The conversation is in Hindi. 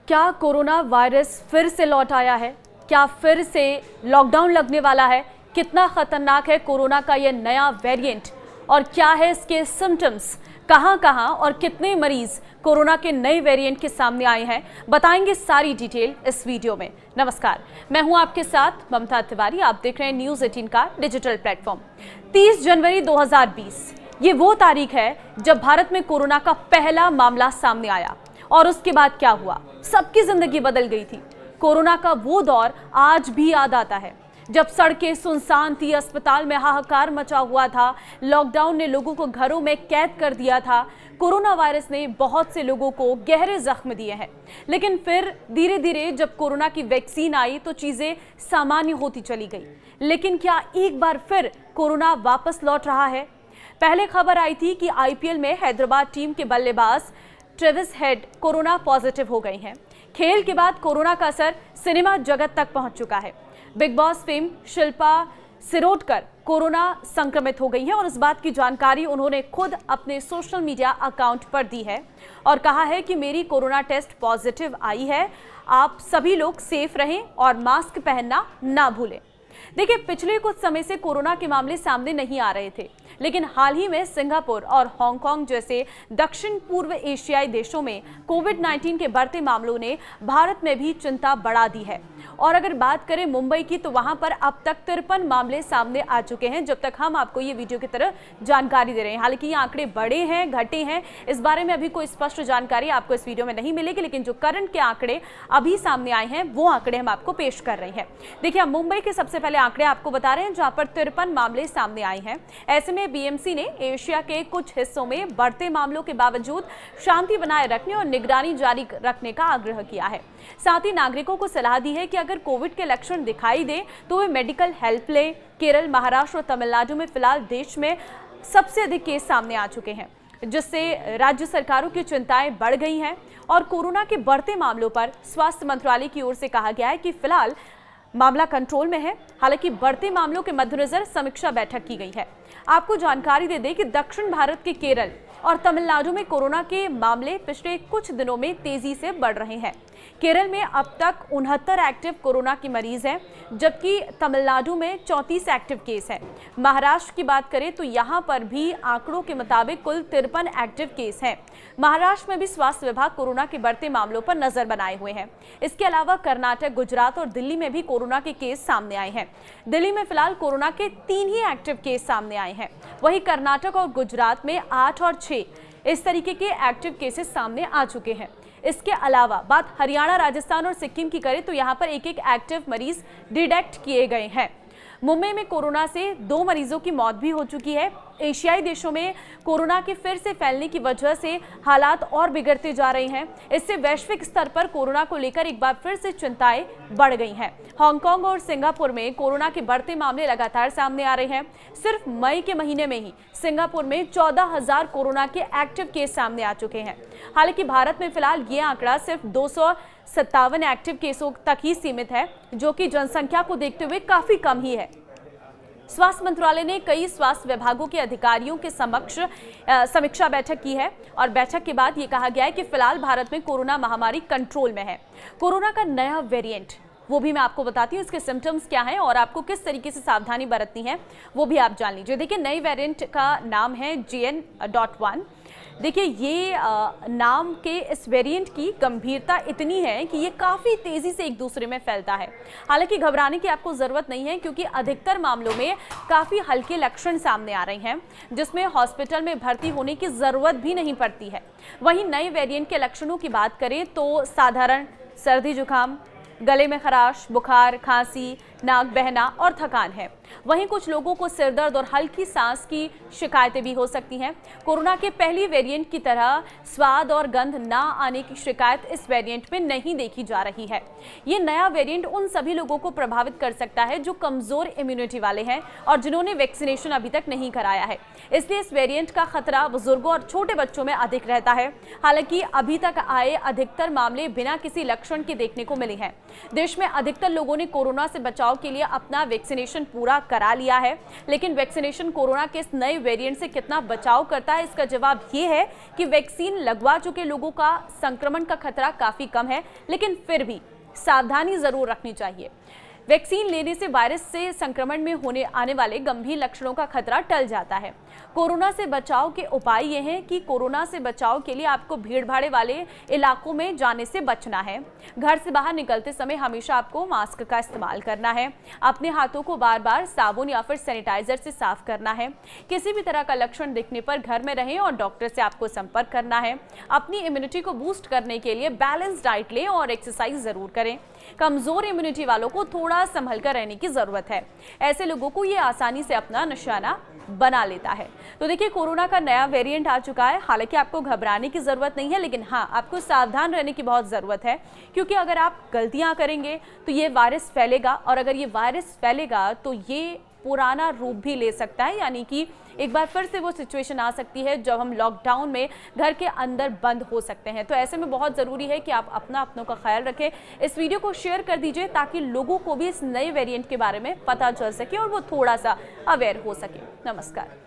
क्या कोरोना वायरस फिर से लौट आया है? क्या फिर से लॉकडाउन लगने वाला है? कितना खतरनाक है कोरोना का यह नया वेरिएंट और क्या है इसके सिम्टम्स? कहां और कितने मरीज कोरोना के नए वेरिएंट के सामने आए हैं, बताएंगे सारी डिटेल इस वीडियो में। नमस्कार, मैं हूं आपके साथ ममता तिवारी। आप देख रहे हैं न्यूज़ 18 का डिजिटल प्लेटफॉर्म। 30 जनवरी 2020 ये वो तारीख है जब भारत में कोरोना का पहला मामला सामने आया। और उसके बाद क्या हुआ? सबकी जिंदगी बदल गई थी। कोरोना का वो दौर आज भी याद आता है जब सड़कें सुनसान थी, अस्पताल में हाहाकार मचा हुआ था, लॉकडाउन ने लोगों को घरों में कैद कर दिया था। कोरोना वायरस ने बहुत से लोगों को गहरे जख्म दिए हैं, लेकिन फिर धीरे धीरे जब कोरोना की वैक्सीन आई तो चीजें सामान्य होती चली गई। लेकिन क्या एक बार फिर कोरोना वापस लौट रहा है? पहले खबर आई थी कि आईपीएल में हैदराबाद टीम के बल्लेबाज ट्रेविस हेड कोरोना पॉजिटिव हो गए हैं। खेल के बाद कोरोना का असर सिनेमा जगत तक पहुंच चुका है। Big boss fame Shilpa Shirodkar corona संक्रमित हो गई हैं और इस बात की जानकारी उन्होंने खुद अपने सोशल मीडिया अकाउंट पर दी है और कहा है कि मेरी कोरोना टेस्ट पॉजिटिव आई है, आप सभी लोग सेफ रहें और मास्क पहनना ना भूलें। देखिए, पिछले कुछ समय से कोरोना के मामले सामने नहीं आ रहे थे, लेकिन हाल ही में सिंगापुर और हांगकांग जैसे दक्षिण पूर्व एशियाई देशों में कोविड-19 के बढ़ते मामलों ने भारत में भी चिंता बढ़ा दी है। और अगर बात करें मुंबई की, तो वहां पर अब तक 53 मामले सामने आ चुके हैं जब तक हम आपको ये वीडियो की तरह जानकारी दे रहे हैं। हालांकि ये आंकड़े बढ़े हैं, घटे हैं, इस बारे में अभी कोई स्पष्ट जानकारी आपको इस वीडियो में नहीं मिलेगी, लेकिन जो करंट के आंकड़े अभी सामने आए हैं वो आंकड़े हम आपको पेश कर रहे हैं। देखिए, हम मुंबई के सबसे पहले आंकड़े आपको बता रहे हैं जहां पर 53 मामले सामने आए हैं। ऐसे में बीएमसी ने एशिया के कुछ हिस्सों में बढ़ते मामलों के बावजूद शांति बनाए रखने और निगरानी जारी रखने का आग्रह किया है। साथ ही नागरिकों को सलाह दी है कि अगर कोविड के लक्षण दिखाई दे तो वे मेडिकल हेल्प लें। केरल, महाराष्ट्र और तमिलनाडु में फिलहाल देश में सबसे अधिक केस सामने आ चुके हैं, जिससे राज्य सरकारों की चिंताएं बढ़ गई हैं और कोरोना के बढ़ते मामलों पर स्वास्थ्य मंत्रालय की ओर से कहा गया है कि फिलहाल मामला कंट्रोल में है। हालांकि बढ़ते मामलों के मद्देनजर समीक्षा बैठक की गई है। आपको जानकारी दे दें कि दक्षिण भारत के केरल और तमिलनाडु में कोरोना के मामले पिछले कुछ दिनों में तेजी से बढ़ रहे हैं। केरल में अब तक 69 एक्टिव कोरोना के मरीज हैं, जबकि तमिलनाडु में 34 एक्टिव केस हैं। महाराष्ट्र की बात करें तो यहां पर भी आंकड़ों के मुताबिक कुल 53 एक्टिव केस हैं। महाराष्ट्र में भी स्वास्थ्य विभाग कोरोना के बढ़ते मामलों पर नजर बनाए हुए हैं। इसके अलावा कर्नाटक, गुजरात और दिल्ली में भी कोरोना के केस सामने आए हैं। दिल्ली में फिलहाल कोरोना के 3 ही एक्टिव केस सामने आए हैं। वहीं कर्नाटक और गुजरात में 8 और 6 इस तरीके के एक्टिव केसेस सामने आ चुके हैं। इसके अलावा बात हरियाणा, राजस्थान और सिक्किम की करें तो यहाँ पर एक एक्टिव मरीज डिटेक्ट किए गए हैं। मुंबई में कोरोना से 2 मरीजों की मौत भी हो चुकी है। एशियाई देशों में कोरोना के फिर से फैलने की वजह से हालात और बिगड़ते जा रहे हैं। इससे वैश्विक स्तर पर कोरोना को लेकर एक बार फिर से चिंताएं बढ़ गई हैं। हांगकांग और सिंगापुर में कोरोना के बढ़ते मामले लगातार सामने आ रहे हैं। सिर्फ मई के महीने में ही सिंगापुर में 14,000 कोरोना के एक्टिव केस सामने आ चुके हैं। हालांकि भारत में फिलहाल ये आंकड़ा सिर्फ 257 एक्टिव केसों तक ही सीमित है, जो कि जनसंख्या को देखते हुए काफी कम ही है। स्वास्थ्य मंत्रालय ने कई स्वास्थ्य विभागों के अधिकारियों के समक्ष समीक्षा बैठक की है और बैठक के बाद ये कहा गया है कि फिलहाल भारत में कोरोना महामारी कंट्रोल में है। कोरोना का नया वेरिएंट वो भी मैं आपको बताती हूँ, इसके सिम्टम्स क्या हैं और आपको किस तरीके से सावधानी बरतनी है वो भी आप जान लीजिए। देखिए, नई वेरिएंट का नाम है JN.1। देखिए, ये नाम के इस वेरिएंट की गंभीरता इतनी है कि ये काफ़ी तेज़ी से एक दूसरे में फैलता है। हालांकि घबराने की आपको ज़रूरत नहीं है, क्योंकि अधिकतर मामलों में काफ़ी हल्के लक्षण सामने आ रहे हैं, जिसमें हॉस्पिटल में भर्ती होने की ज़रूरत भी नहीं पड़ती है। वहीं नए वेरिएंट के लक्षणों की बात करें तो साधारण सर्दी जुकाम, गले में खराश, बुखार, खांसी, नाक बहना और थकान है। वहीं कुछ लोगों को सिरदर्द और हल्की सांस की शिकायतें भी हो सकती हैं। कोरोना के पहली वेरिएंट की तरह स्वाद और गंध ना आने की शिकायत इस वेरिएंट में नहीं देखी जा रही है। ये नया वेरिएंट उन सभी लोगों को प्रभावित कर सकता है जो कमजोर इम्यूनिटी वाले हैं और जिन्होंने वैक्सीनेशन अभी तक नहीं कराया है। इसलिए इस वेरिएंट का खतरा बुजुर्गों और छोटे बच्चों में अधिक रहता है। हालांकि अभी तक आए अधिकतर मामले बिना किसी लक्षण के देखने को मिले हैं। देश में अधिकतर लोगों ने कोरोना से बचाव बचाव के लिए अपना वैक्सीनेशन पूरा करा लिया है, लेकिन वैक्सीनेशन कोरोना के इस नए वेरिएंट से कितना बचाव करता है, इसका जवाब ये है कि वैक्सीन लगवा चुके लोगों का संक्रमण का खतरा काफी कम है, लेकिन फिर भी सावधानी जरूर रखनी चाहिए। वैक्सीन लेने से वायरस से संक्रमण में होने आने वाले गंभीर लक्षणों का खतरा टल जाता है। कोरोना से बचाव के उपाय ये हैं कि कोरोना से बचाव के लिए आपको भीड़ भाड़ वाले इलाकों में जाने से बचना है। घर से बाहर निकलते समय हमेशा आपको मास्क का इस्तेमाल करना है। अपने हाथों को बार बार साबुन या फिर सैनिटाइजर से साफ करना है। किसी भी तरह का लक्षण दिखने पर घर में रहें और डॉक्टर से आपको संपर्क करना है। अपनी इम्यूनिटी को बूस्ट करने के लिए बैलेंस डाइट लें और एक्सरसाइज जरूर करें। कमजोर इम्यूनिटी वालों को थोड़ा संभल कर रहने की जरूरत है। ऐसे लोगों को ये आसानी से अपना निशाना बना लेता है। तो देखिए, कोरोना का नया वेरिएंट आ चुका है। हालांकि आपको घबराने की जरूरत नहीं है, लेकिन हाँ, आपको सावधान रहने की बहुत जरूरत है, क्योंकि अगर आप गलतियां करेंगे तो ये वायरस फैलेगा, और अगर ये वायरस फैलेगा तो ये पुराना रूप भी ले सकता है, यानी कि एक बार फिर से वो सिचुएशन आ सकती है जब हम लॉकडाउन में घर के अंदर बंद हो सकते हैं। तो ऐसे में बहुत ज़रूरी है कि आप अपनों का ख्याल रखें। इस वीडियो को शेयर कर दीजिए ताकि लोगों को भी इस नए वेरिएंट के बारे में पता चल सके और वो थोड़ा सा अवेयर हो सके। नमस्कार।